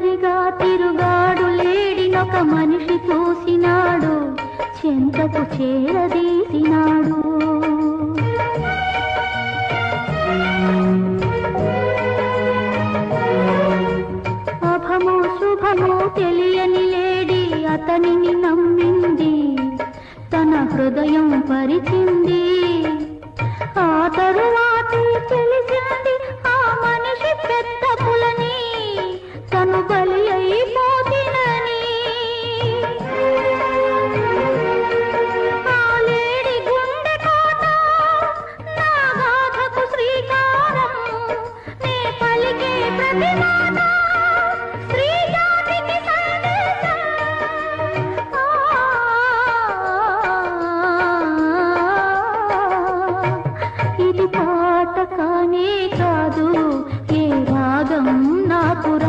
ఒంటరిగా తిరుగాడు లేడినొక మనిషి చూసినాడు, చెంతకు చేరదీసినాడు. అభమో శుభమో తెలియని లేడి అతనిని నమ్మింది, తన హృదయం పరిచింది. ఆ తరువాతి